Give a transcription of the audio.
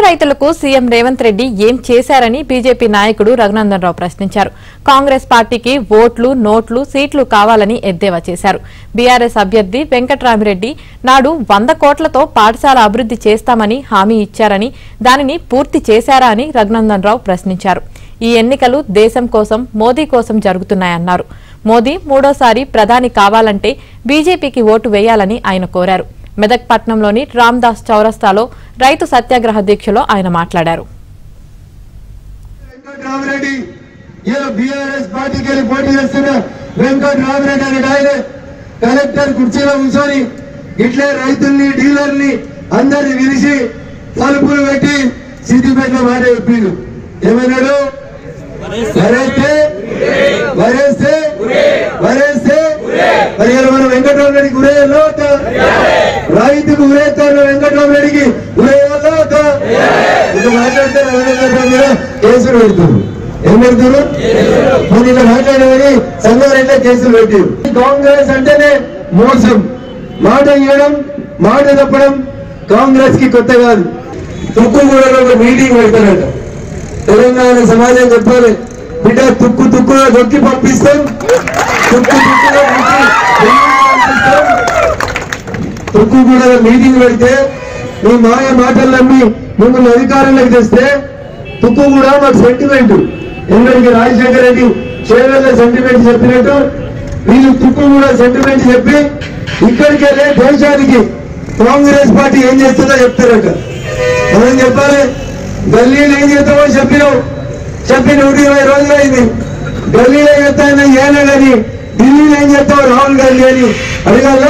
రైతులకు సీఎం రేవంత్ రెడ్డి ఏం చేశారని బీజేపీ నాయకుడు రఘునందన్ రావు ప్రశ్నించారు. కాంగ్రెస్ పార్టీకి ఓట్లు, నోట్లు, సీట్లు కావాలని ఎద్దేవా చేశారు. బీఆర్ఎస్ అభ్యర్థి వెంకట్రామిరెడ్డి నాడు 100 కోట్లతో పాఠశాల అభివృద్ధి చేస్తామని హామీ ఇచ్చారని, దానిని పూర్తి చేశారా అని రఘునందన్ రావు ప్రశ్నించారు. ఈ ఎన్నికలు దేశం కోసం, మోదీ కోసం జరుగుతున్నాయన్నారు. మోదీ మూడోసారి ప్రధాని కావాలంటే బీజేపీకి ఓటు వేయాలని ఆయన కోరారు. మెదక్ పట్నంలోని రామ్దాస్ చౌరస్తాలో రైతు సత్యాగ్రహ దీక్షలో ఆయన మాట్లాడారు. కలెక్టర్ కుర్చీలో కూర్చొని ఇట్లే రైతుల్ని, డీలర్ని అందరిని పిలిచి తలుపులు పెట్టి సిద్దిపేట మాట చెప్పిండు. ఏమన్నాడు? వరేస్తే వరేస్తే వరేస్తే మరి మనం వెంకటరామరెడ్డికి ఉరేయాలో రైతుకు ఉరేస్తారు, వెంకటరామరెడ్డికి ఉరేయాలో మాట్లాడితే కేసులు పెడుతున్నారు. ఏం పెడుతున్నారు? మరి ఇలా మాట్లాడేది సంగారెడ్డి కేసులు పెట్టారు. కాంగ్రెస్ అంటేనే మోసం, మాట ఇవ్వడం, మాట తప్పడం కాంగ్రెస్ కి కొత్త కాదు. తుక్కుగూడలో ఒక మీటింగ్ పెడతారట. తెలంగాణ సమాజం చెప్పాలి, బిడ్డ తుక్కు తుక్కులో దొక్కి పంపిస్తాం, తుక్కు తుక్కులో పంపిస్తాం. తుక్కుగూడలో మీటింగ్ పెడితే మీ మాయ మాటలు నమ్మి మిమ్మల్ని అధికారంలోకి తెస్తే తుక్కుగూడ మాకు సెంటిమెంట్. ఎందుకంటే రాజశేఖర రెడ్డి చేవెళ్ళ సెంటిమెంట్ చెప్పినట్టు వీళ్ళు తుక్కుగూడ సెంటిమెంట్ చెప్పి ఇక్కడికి వెళ్ళే దేశానికి కాంగ్రెస్ పార్టీ ఏం చేస్తుందో చెప్తారట. మనం చెప్పాలి, గల్లీలో ఏం చేస్తామో చెప్పి 120 రోజులు అయింది. గల్లీలో చెప్తానని ఏనా కానీ ఢిల్లీలో ఏం చేస్తావు రాహుల్ గాంధీ అని అడగాలి.